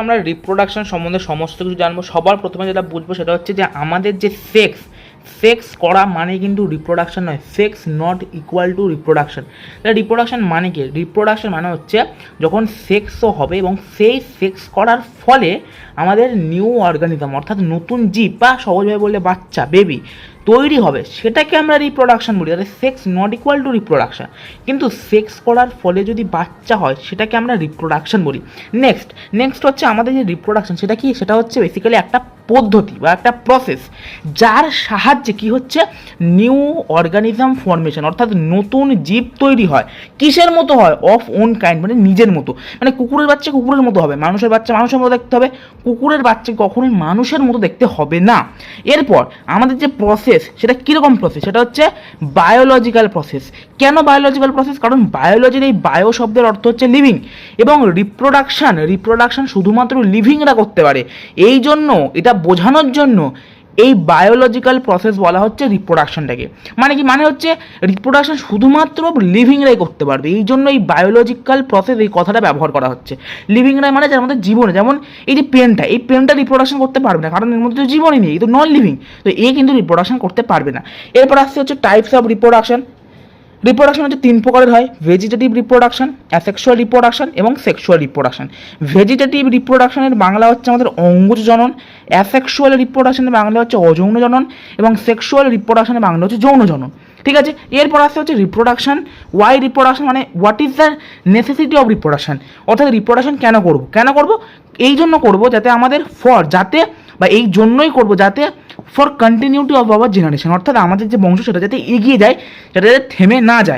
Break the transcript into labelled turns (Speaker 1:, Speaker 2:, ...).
Speaker 1: আমরা রিপ্রোডাকশন সম্বন্ধে সমস্ত কিছু জানবো। সবার প্রথমে যেটা বুঝবো সেটা হচ্ছে যে আমাদের যে সেক্স করা মানে কিন্তু রিপ্রোডাকশন নয়। Sex not equal to reproduction. তাহলে রিপ্রোডাকশন মানে কি? রিপ্রোডাকশন মানে হচ্ছে যখন সেক্সও হবে এবং সেই সেক্স করার ফলে আমাদের নিউ অর্গানিজম অর্থাৎ নতুন জীব বা সহজভাবে বললে বাচ্চা বেবি তৈরি হবে, সেটাকে আমরা রিপ্রোডাকশন বলি। তাহলে sex not equal to reproduction, কিন্তু সেক্স করার ফলে যদি বাচ্চা হয় সেটাকে আমরা রিপ্রোডাকশন বলি। নেক্সট হচ্ছে আমাদের যে রিপ্রোডাকশন সেটা কি? সেটা হচ্ছে বেসিক্যালি একটা পদ্ধতি বা একটা প্রসেস যার সাহায্যে কি হচ্ছে নিউ অর্গানিজম ফর্মেশন অর্থাৎ নতুন জীব তৈরি হয়। কিসের মতো হয়? অফ ওন কাইন্ড, মানে নিজের মতো। মানে কুকুরের বাচ্চা কুকুরের মতো হবে, মানুষের বাচ্চা মানুষের মতো দেখতে হবে, কুকুরের বাচ্চা কখনোই মানুষের মতো দেখতে হবে না। এরপর আমাদের যে প্রসেস সেটা কীরকম প্রসেস? সেটা হচ্ছে বায়োলজিক্যাল প্রসেস। কেন বায়োলজিক্যাল প্রসেস? কারণ বায়োলজির এই বায়ো শব্দের অর্থ হচ্ছে লিভিং, এবং রিপ্রোডাকশন শুধুমাত্র লিভিংরা করতে পারে। এই জন্য এটা বোঝানোর জন্য এই বায়োলজিক্যাল প্রসেস বলা হচ্ছে রিপ্রোডাকশনটাকে। মানে কি? মানে হচ্ছে রিপ্রোডাকশন শুধুমাত্র লিভিংরাই করতে পারবে, এই জন্য এই বায়োলজিক্যাল প্রসেস এই কথাটা ব্যবহার করা হচ্ছে। লিভিংরাই মানে যার মধ্যে জীবনে, যেমন এই যে পেনটা রিপ্রোডাকশন করতে পারবে না কারণ এর মধ্যে তো জীবনই নেই, এই তো নন লিভিং, তো এ কিন্তু রিপ্রোডাকশন করতে পারবে না। এরপর আসছে হচ্ছে টাইপস অফ রিপ্রোডাকশন। রিপ্রোডাকশন হচ্ছে তিন প্রকারের হয়: ভেজিটেটিভ রিপ্রোডাকশন, অ্যাসেক্সুয়াল রিপ্রোডাকশন এবং সেক্সুয়াল রিপ্রোডাকশন। ভেজিটেটিভ রিপ্রোডাকশনের বাংলা হচ্ছে আমাদের অঙ্গজ জনন, অ্যাসেক্সুয়াল রিপ্রোডাকশনের বাংলা হচ্ছে অযৌন জনন এবং সেক্সুয়াল রিপ্রোডাকশনের বাংলা হচ্ছে যৌন জনন। ঠিক আছে, এরপর আসছে হচ্ছে রিপ্রোডাকশন। ওয়াই রিপ্রোডাকশন মানে what is the necessity of reproduction, অর্থাৎ রিপ্রোডাকশন কেন করব? এই জন্য করব যাতে আমাদের এই জন্যই করব যাতে for continuity of our generation, অর্থাৎ আমাদের যে বংশ সেটা যাতে এগিয়ে যায়, সেটা যাতে থেমে না যায়।